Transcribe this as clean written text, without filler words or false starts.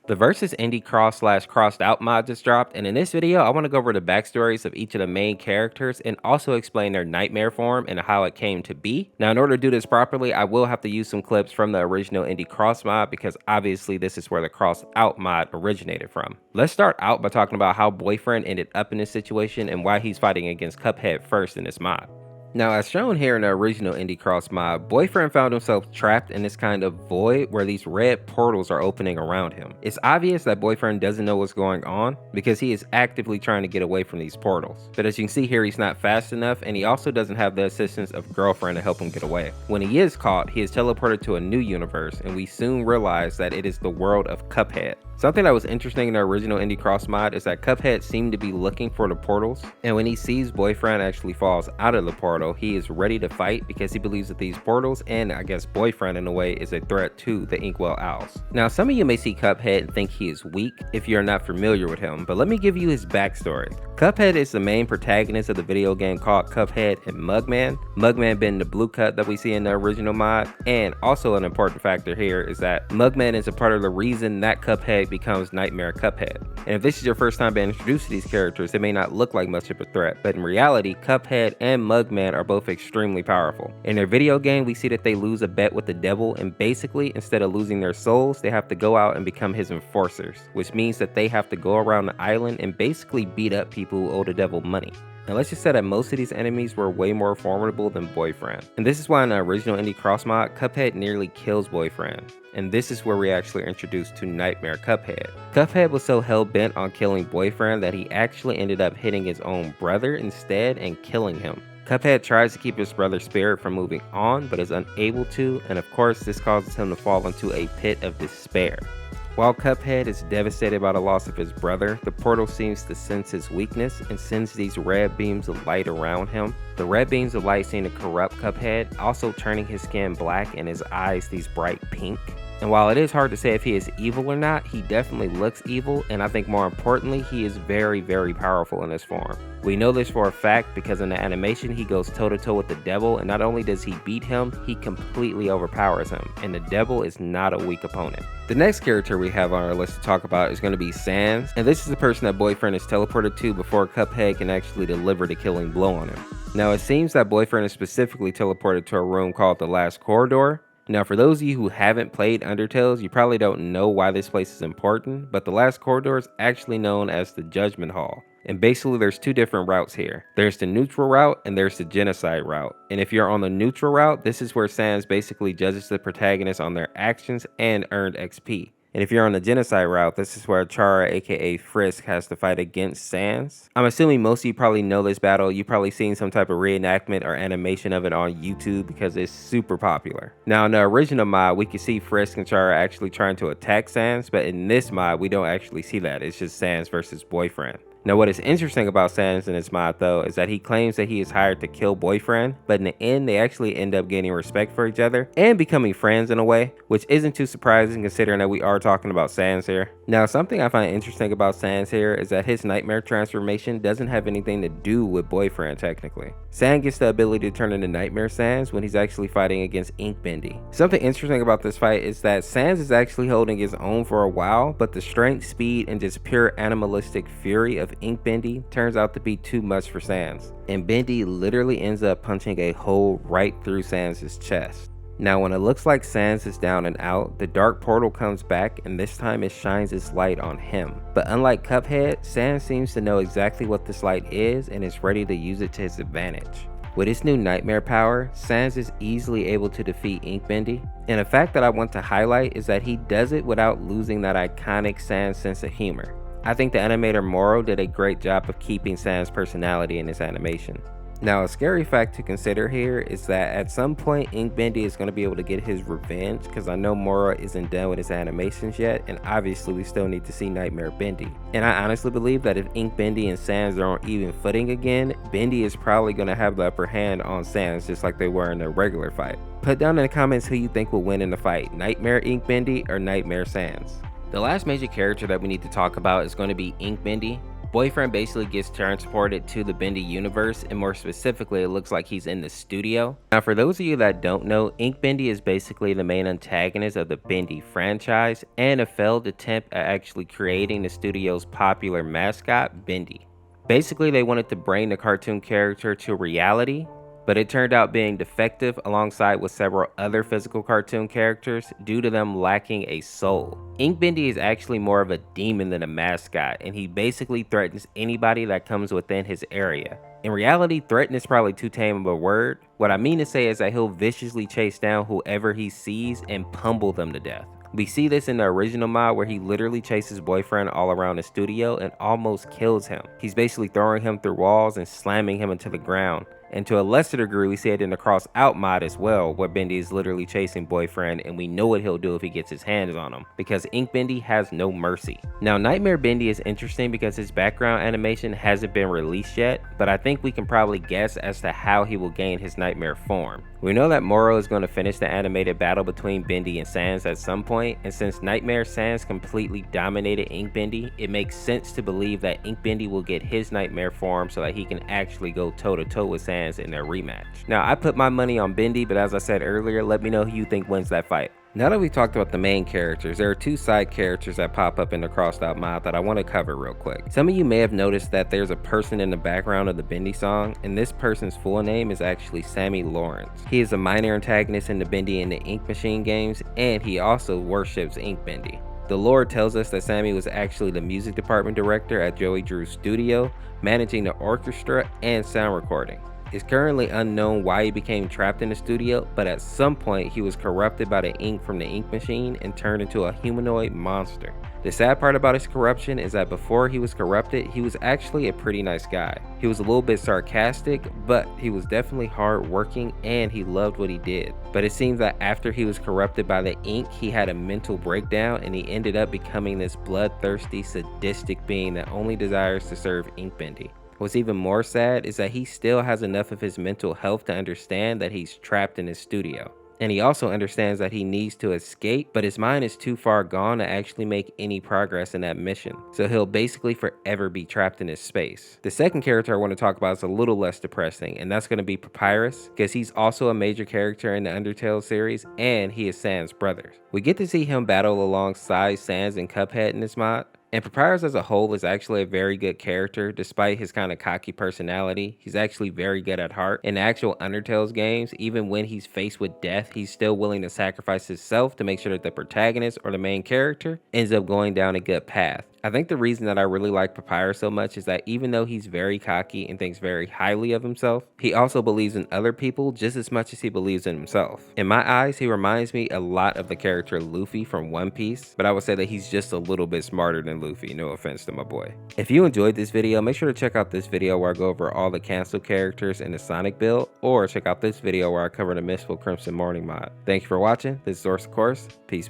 The Versus Indie Cross slash Crossed Out mod just dropped, and in this video, I want to go over the backstories of each of the main characters and also explain their nightmare form and how it came to be. Now, in order to do this properly, I will have to use some clips from the original Indie Cross mod because obviously this is where the Crossed Out mod originated from. Let's start out by talking about how Boyfriend ended up in this situation and why he's fighting against Cuphead first in this mod. Now, as shown here in the original Indie Cross mod, Boyfriend found himself trapped in this kind of void where these red portals are opening around him. It's obvious that Boyfriend doesn't know what's going on because he is actively trying to get away from these portals. But as you can see here, he's not fast enough, and he also doesn't have the assistance of Girlfriend to help him get away. When he is caught, he is teleported to a new universe, and we soon realize that it is the world of Cuphead. Something that was interesting in the original Indie Cross mod is that Cuphead seemed to be looking for the portals, and when he sees Boyfriend actually falls out of the portal, he is ready to fight because he believes that these portals, and I guess Boyfriend in a way, is a threat to the Inkwell Owls. Now, some of you may see Cuphead and think he is weak if you're not familiar with him, but let me give you his backstory. Cuphead is the main protagonist of the video game called Cuphead and Mugman. Mugman being the blue cut that we see in the original mod, and also an important factor here is that Mugman is a part of the reason that Cuphead becomes Nightmare Cuphead. And if this is your first time being introduced to these characters, it may not look like much of a threat, but in reality, Cuphead and Mugman are both extremely powerful. In their video game, we see that they lose a bet with the devil, and basically, instead of losing their souls, they have to go out and become his enforcers, which means that they have to go around the island and basically beat up people who owe the devil money. Now let's just say that most of these enemies were way more formidable than Boyfriend. And this is why in the original Indie Cross mod, Cuphead nearly kills Boyfriend. And this is where we actually are introduced to Nightmare Cuphead. Cuphead was so hell-bent on killing Boyfriend that he actually ended up hitting his own brother instead and killing him. Cuphead tries to keep his brother's spirit from moving on, but is unable to, and of course this causes him to fall into a pit of despair. While Cuphead is devastated by the loss of his brother, the portal seems to sense his weakness and sends these red beams of light around him. The red beams of light seem to corrupt Cuphead, also turning his skin black and his eyes these bright pink. And while it is hard to say if he is evil or not, he definitely looks evil, and I think more importantly, he is very, very powerful in this form. We know this for a fact because in the animation, he goes toe-to-toe with the devil, and not only does he beat him, he completely overpowers him, and the devil is not a weak opponent. The next character we have on our list to talk about is going to be Sans, and this is the person that Boyfriend is teleported to before Cuphead can actually deliver the killing blow on him. Now, it seems that Boyfriend is specifically teleported to a room called the Last Corridor. Now, for those of you who haven't played Undertales, you probably don't know why this place is important, but the Last Corridor is actually known as the Judgment Hall. And basically there's two different routes here. There's the neutral route and there's the genocide route. And if you're on the neutral route, this is where Sans basically judges the protagonist on their actions and earned XP. And if you're on the genocide route, this is where Chara aka Frisk has to fight against Sans. I'm assuming most of you probably know this battle. You've probably seen some type of reenactment or animation of it on YouTube because it's super popular. Now in the original mod, we can see Frisk and Chara actually trying to attack Sans, but in this mod, we don't actually see that. It's just Sans versus Boyfriend. Now what is interesting about Sans in this mod though is that he claims that he is hired to kill Boyfriend, but in the end they actually end up gaining respect for each other and becoming friends in a way, which isn't too surprising considering that we are talking about Sans here. Now something I find interesting about Sans here is that his nightmare transformation doesn't have anything to do with Boyfriend technically. Sans gets the ability to turn into Nightmare Sans when he's actually fighting against Ink Bendy. Something interesting about this fight is that Sans is actually holding his own for a while, but the strength, speed, and just pure animalistic fury of Ink Bendy turns out to be too much for Sans, and Bendy literally ends up punching a hole right through Sans' chest. Now when it looks like Sans is down and out, the dark portal comes back and this time it shines its light on him. But unlike Cuphead, Sans seems to know exactly what this light is and is ready to use it to his advantage. With his new nightmare power, Sans is easily able to defeat Ink Bendy. And a fact that I want to highlight is that he does it without losing that iconic Sans sense of humor. I think the animator Moro did a great job of keeping Sans' personality in this animation. Now a scary fact to consider here is that at some point Ink Bendy is going to be able to get his revenge, because I know Moro isn't done with his animations yet, and obviously we still need to see Nightmare Bendy. And I honestly believe that if Ink Bendy and Sans are on even footing again, Bendy is probably going to have the upper hand on Sans just like they were in the regular fight. Put down in the comments who you think will win in the fight, Nightmare Ink Bendy or Nightmare Sans. The last major character that we need to talk about is going to be Ink Bendy. Boyfriend basically gets transported to the Bendy universe, and more specifically, it looks like he's in the studio. Now, for those of you that don't know, Ink Bendy is basically the main antagonist of the Bendy franchise and a failed attempt at actually creating the studio's popular mascot, Bendy. Basically, they wanted to bring the cartoon character to reality, but it turned out being defective alongside with several other physical cartoon characters due to them lacking a soul. Ink Bendy is actually more of a demon than a mascot, and he basically threatens anybody that comes within his area. In reality, threaten is probably too tame of a word. What I mean to say is that he'll viciously chase down whoever he sees and pummel them to death. We see this in the original mod where he literally chases Boyfriend all around the studio and almost kills him. He's basically throwing him through walls and slamming him into the ground. And to a lesser degree, we see it in the Cross Out mod as well, where Bendy is literally chasing Boyfriend, and we know what he'll do if he gets his hands on him, because Ink Bendy has no mercy. Now, Nightmare Bendy is interesting because his background animation hasn't been released yet, but I think we can probably guess as to how he will gain his nightmare form. We know that Moro is going to finish the animated battle between Bendy and Sans at some point, and since Nightmare Sans completely dominated Ink Bendy, it makes sense to believe that Ink Bendy will get his nightmare form so that he can actually go toe-to-toe with Sans in their rematch. Now, I put my money on Bendy, but as I said earlier, let me know who you think wins that fight. Now that we talked about the main characters, there are two side characters that pop up in the Crossed Out mod that I want to cover real quick. Some of you may have noticed that there's a person in the background of the Bendy song, and this person's full name is actually Sammy Lawrence. He is a minor antagonist in the Bendy and the Ink Machine games, and he also worships Ink Bendy. The lore tells us that Sammy was actually the music department director at Joey Drew's studio, managing the orchestra and sound recording. It's currently unknown why he became trapped in the studio, but at some point he was corrupted by the ink from the ink machine and turned into a humanoid monster. The sad part about his corruption is that before he was corrupted, he was actually a pretty nice guy. He was a little bit sarcastic, but he was definitely hardworking and he loved what he did. But it seems that after he was corrupted by the ink, he had a mental breakdown and he ended up becoming this bloodthirsty, sadistic being that only desires to serve Ink Bendy. What's even more sad is that he still has enough of his mental health to understand that he's trapped in his studio. And he also understands that he needs to escape, but his mind is too far gone to actually make any progress in that mission. So he'll basically forever be trapped in his space. The second character I want to talk about is a little less depressing, and that's going to be Papyrus, because he's also a major character in the Undertale series, and he is Sans' brother. We get to see him battle alongside Sans and Cuphead in this mod. And Papyrus as a whole is actually a very good character. Despite his kind of cocky personality, he's actually very good at heart. In the actual Undertale's games, even when he's faced with death, he's still willing to sacrifice himself to make sure that the protagonist or the main character ends up going down a good path. I think the reason that I really like Papyrus so much is that even though he's very cocky and thinks very highly of himself, he also believes in other people just as much as he believes in himself. In my eyes, he reminds me a lot of the character Luffy from One Piece, but I would say that he's just a little bit smarter than Luffy, no offense to my boy. If you enjoyed this video, make sure to check out this video where I go over all the canceled characters in the Sonic build, or check out this video where I cover the Mistful Crimson Morning mod. Thank you for watching. This is Orseofkorse. Peace.